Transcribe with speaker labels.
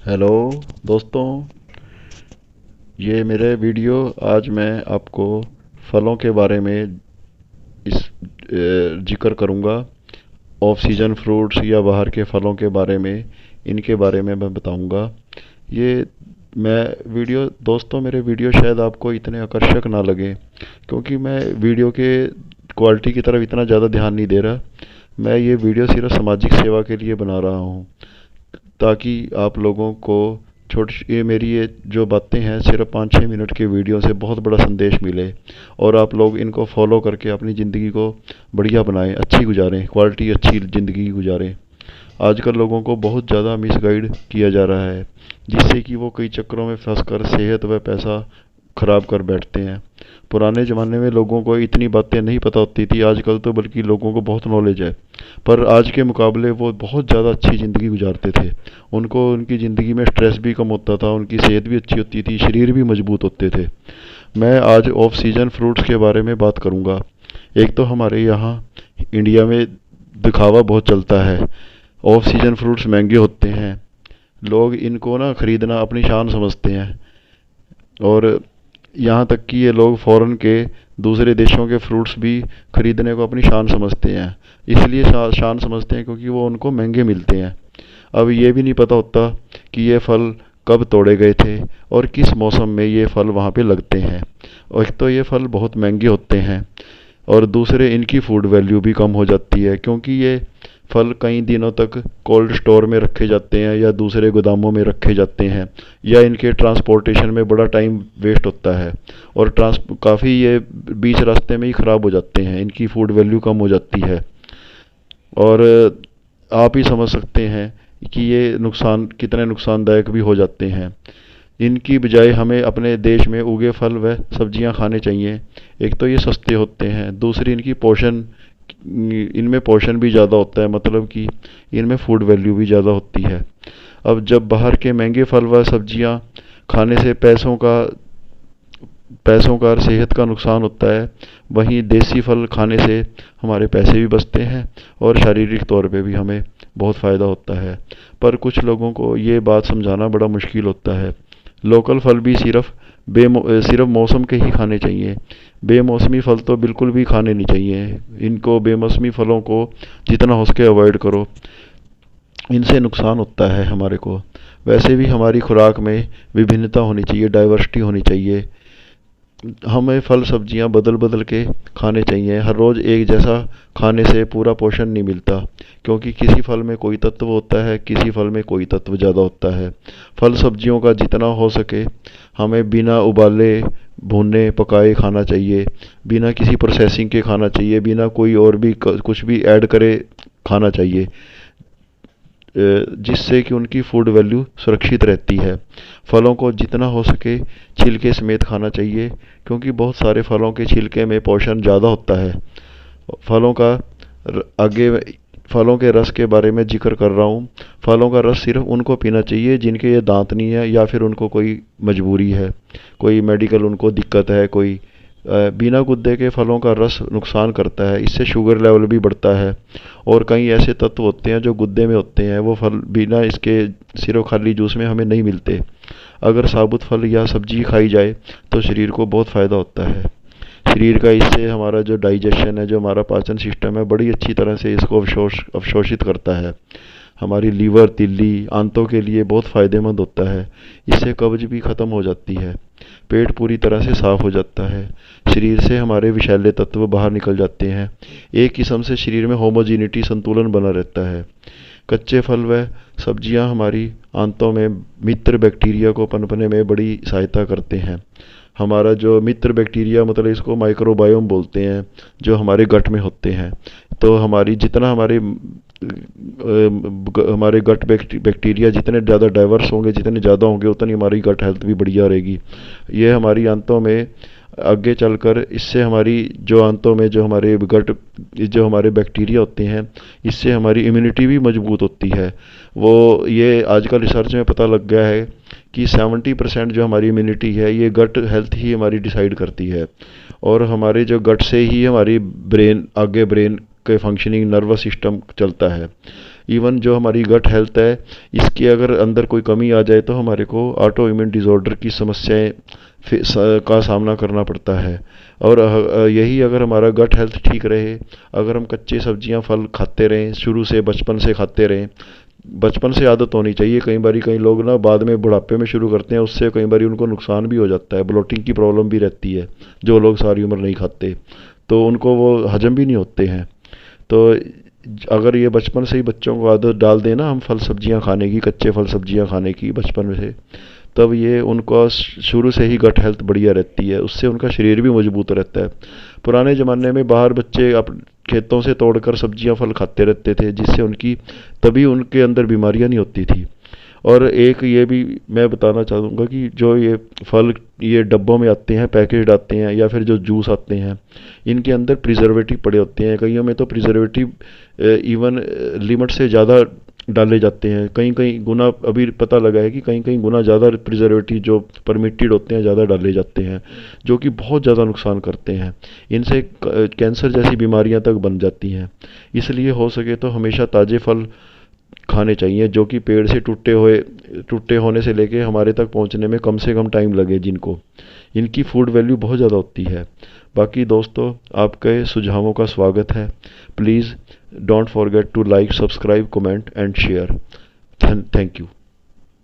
Speaker 1: Hello दोस्तों, ये मेरे वीडियो आज मैं आपको फलों के बारे में जिक्र करूँगा। ऑफ सीजन फ्रूट्स या बाहर के फलों के बारे में, इनके बारे में मैं बताऊँगा। ये मैं वीडियो दोस्तों मेरे वीडियो शायद आपको इतने आकर्षक ना लगे, क्योंकि मैं वीडियो के क्वालिटी की तरफ इतना ज़्यादा ध्यान नहीं दे रहा। मैं ये वीडियो सिर्फ सामाजिक सेवा के लिए बना रहा हूँ, ताकि आप लोगों को छोटी ये मेरी ये जो बातें हैं सिर्फ 5-6 मिनट के वीडियो से बहुत बड़ा संदेश मिले, और आप लोग इनको फॉलो करके अपनी ज़िंदगी को बढ़िया बनाएं, अच्छी गुजारें, क्वालिटी अच्छी ज़िंदगी गुजारें। आजकल लोगों को बहुत ज़्यादा मिसगाइड किया जा रहा है, जिससे कि वो कई चक्करों में फंसकर सेहत व पैसा खराब कर बैठते हैं। पुराने ज़माने में लोगों को इतनी बातें नहीं पता होती थी, आजकल तो बल्कि लोगों को बहुत नॉलेज है। पर आज के मुकाबले वो बहुत ज़्यादा अच्छी ज़िंदगी गुजारते थे। उनको उनकी ज़िंदगी में स्ट्रेस भी कम होता था, उनकी सेहत भी अच्छी होती थी, शरीर भी मजबूत होते थे। मैं आज ऑफ सीजन फ्रूट्स के बारे में बात करूँगा। एक तो हमारे यहाँ इंडिया में दिखावा बहुत चलता है। ऑफ सीजन फ्रूट्स महंगे होते हैं, लोग इनको ना खरीदना अपनी शान समझते हैं, और यहाँ तक कि ये लोग फ़ॉरेन के दूसरे देशों के फ्रूट्स भी खरीदने को अपनी शान समझते हैं। इसलिए शान समझते हैं क्योंकि वो उनको महंगे मिलते हैं। अब ये भी नहीं पता होता कि ये फल कब तोड़े गए थे और किस मौसम में ये फल वहाँ पे लगते हैं। और एक तो ये फल बहुत महंगे होते हैं, और दूसरे इनकी फूड वैल्यू भी कम हो जाती है, क्योंकि ये फल कई दिनों तक कोल्ड स्टोर में रखे जाते हैं या दूसरे गोदामों में रखे जाते हैं, या इनके ट्रांसपोर्टेशन में बड़ा टाइम वेस्ट होता है, और काफ़ी ये बीच रास्ते में ही ख़राब हो जाते हैं, इनकी फूड वैल्यू कम हो जाती है। और आप ही समझ सकते हैं कि ये कितने नुकसानदायक भी हो जाते हैं। इनकी बजाय हमें अपने देश में उगे फल व सब्जियां खाने चाहिए। एक तो ये सस्ते होते हैं, दूसरी इनमें पोषण भी ज़्यादा होता है, मतलब कि इनमें फूड वैल्यू भी ज़्यादा होती है। अब जब बाहर के महंगे फल व सब्जियां खाने से पैसों का और सेहत का नुकसान होता है, वहीं देसी फल खाने से हमारे पैसे भी बचते हैं और शारीरिक तौर पे भी हमें बहुत फ़ायदा होता है। पर कुछ लोगों को ये बात समझाना बड़ा मुश्किल होता है। लोकल फल भी सिर्फ मौसम के ही खाने चाहिए। बेमौसमी फल तो बिल्कुल भी खाने नहीं चाहिए। इनको बेमौसमी फलों को जितना हो सके अवॉइड करो, इनसे नुकसान होता है हमारे को। वैसे भी हमारी खुराक में विभिन्नता होनी चाहिए, डाइवर्सिटी होनी चाहिए। हमें फल सब्जियां बदल बदल के खाने चाहिए। हर रोज़ एक जैसा खाने से पूरा पोषण नहीं मिलता, क्योंकि किसी फल में कोई तत्व होता है, किसी फल में कोई तत्व ज़्यादा होता है। फल सब्जियों का जितना हो सके हमें बिना उबाले भुने पकाए खाना चाहिए, बिना किसी प्रोसेसिंग के खाना चाहिए, बिना कोई और भी कुछ भी ऐड करे खाना चाहिए, जिससे कि उनकी फूड वैल्यू सुरक्षित रहती है। फलों को जितना हो सके छिलके समेत खाना चाहिए, क्योंकि बहुत सारे फलों के छिलके में पोषण ज़्यादा होता है। फलों का आगे फलों के रस के बारे में जिक्र कर रहा हूँ। फलों का रस सिर्फ उनको पीना चाहिए जिनके ये दांत नहीं है, या फिर उनको कोई मजबूरी है, कोई मेडिकल उनको दिक्कत है, कोई बिना गुद्दे के फलों का रस नुकसान करता है। इससे शुगर लेवल भी बढ़ता है, और कई ऐसे तत्व होते हैं जो गुद्दे में होते हैं, वो फल बिना इसके सिर्फ खाली जूस में हमें नहीं मिलते। अगर साबुत फल या सब्जी खाई जाए तो शरीर को बहुत फ़ायदा होता है। शरीर का इससे हमारा जो डाइजेशन है, जो हमारा पाचन सिस्टम है, बड़ी अच्छी तरह से इसको अवशोषित करता है। हमारी लीवर, तिल्ली, आंतों के लिए बहुत फ़ायदेमंद होता है। इससे कब्ज भी ख़त्म हो जाती है, पेट पूरी तरह से साफ़ हो जाता है, शरीर से हमारे विषैले तत्व बाहर निकल जाते हैं। एक किस्म से शरीर में होमोजीनिटी, संतुलन बना रहता है। कच्चे फल व सब्जियां हमारी आंतों में मित्र बैक्टीरिया को पनपने में बड़ी सहायता करते हैं। हमारा जो मित्र बैक्टीरिया, मतलब इसको माइक्रोबायोम बोलते हैं, जो हमारे गट में होते हैं। तो हमारी जितना हमारे गट बैक्टीरिया जितने ज़्यादा डाइवर्स होंगे, जितने ज़्यादा होंगे, उतनी हमारी गट हेल्थ भी बढ़िया रहेगी। ये हमारी आंतों में आगे चलकर, इससे हमारी जो आंतों में जो हमारे बैक्टीरिया होते हैं, इससे हमारी इम्यूनिटी भी मजबूत होती है। ये आजकल रिसर्च में पता लग गया है कि 70% जो हमारी इम्यूनिटी है, ये गट हेल्थ ही हमारी डिसाइड करती है। और हमारे जो गट से ही हमारी ब्रेन के फंक्शनिंग, नर्वस सिस्टम चलता है। इवन जो हमारी गट हेल्थ है, इसकी अगर अंदर कोई कमी आ जाए तो हमारे को ऑटो इम्यून डिसऑर्डर की समस्याएं का सामना करना पड़ता है। और यही अगर हमारा गट हेल्थ ठीक रहे, अगर हम कच्चे सब्जियां फल खाते रहें, शुरू से बचपन से खाते रहें, बचपन से आदत होनी चाहिए। कई लोग ना बाद में बुढ़ापे में शुरू करते हैं, उससे कई बार उनको नुकसान भी हो जाता है, ब्लोटिंग की प्रॉब्लम भी रहती है। जो लोग सारी उम्र नहीं खाते तो उनको वो हजम भी नहीं होते हैं। तो अगर ये बचपन से ही बच्चों को आदत डाल देना हम फल सब्जियां खाने की, कच्चे फल सब्जियां खाने की बचपन में से, तब ये उनको शुरू से ही गट हेल्थ बढ़िया रहती है, उससे उनका शरीर भी मजबूत रहता है। पुराने ज़माने में बाहर बच्चे खेतों से तोड़कर सब्जियां फल खाते रहते थे, जिससे तभी उनके अंदर बीमारियां नहीं होती थी। और एक ये भी मैं बताना चाहूँगा कि जो ये फल ये डब्बों में आते हैं, पैकेज्ड आते हैं, या फिर जो जूस आते हैं, इनके अंदर प्रिजर्वेटिव पड़े होते हैं। कईयों में तो प्रिजर्वेटिव इवन लिमिट से ज़्यादा डाले जाते हैं। कहीं कहीं गुना अभी पता लगा है कि कहीं कहीं गुना ज़्यादा प्रिजर्वेटिव जो परमिटेड होते हैं ज़्यादा डाले जाते हैं, जो कि बहुत ज़्यादा नुकसान करते हैं। इनसे कैंसर जैसी बीमारियां तक बन जाती हैं। इसलिए हो सके तो हमेशा ताज़े फल खाने चाहिए, जो कि पेड़ से टूटे होने से लेके हमारे तक पहुंचने में कम से कम टाइम लगे, जिनको इनकी फूड वैल्यू बहुत ज़्यादा होती है। बाकी दोस्तों, आपके सुझावों का स्वागत है। Please don't forget to like, subscribe, comment and share. Thank you.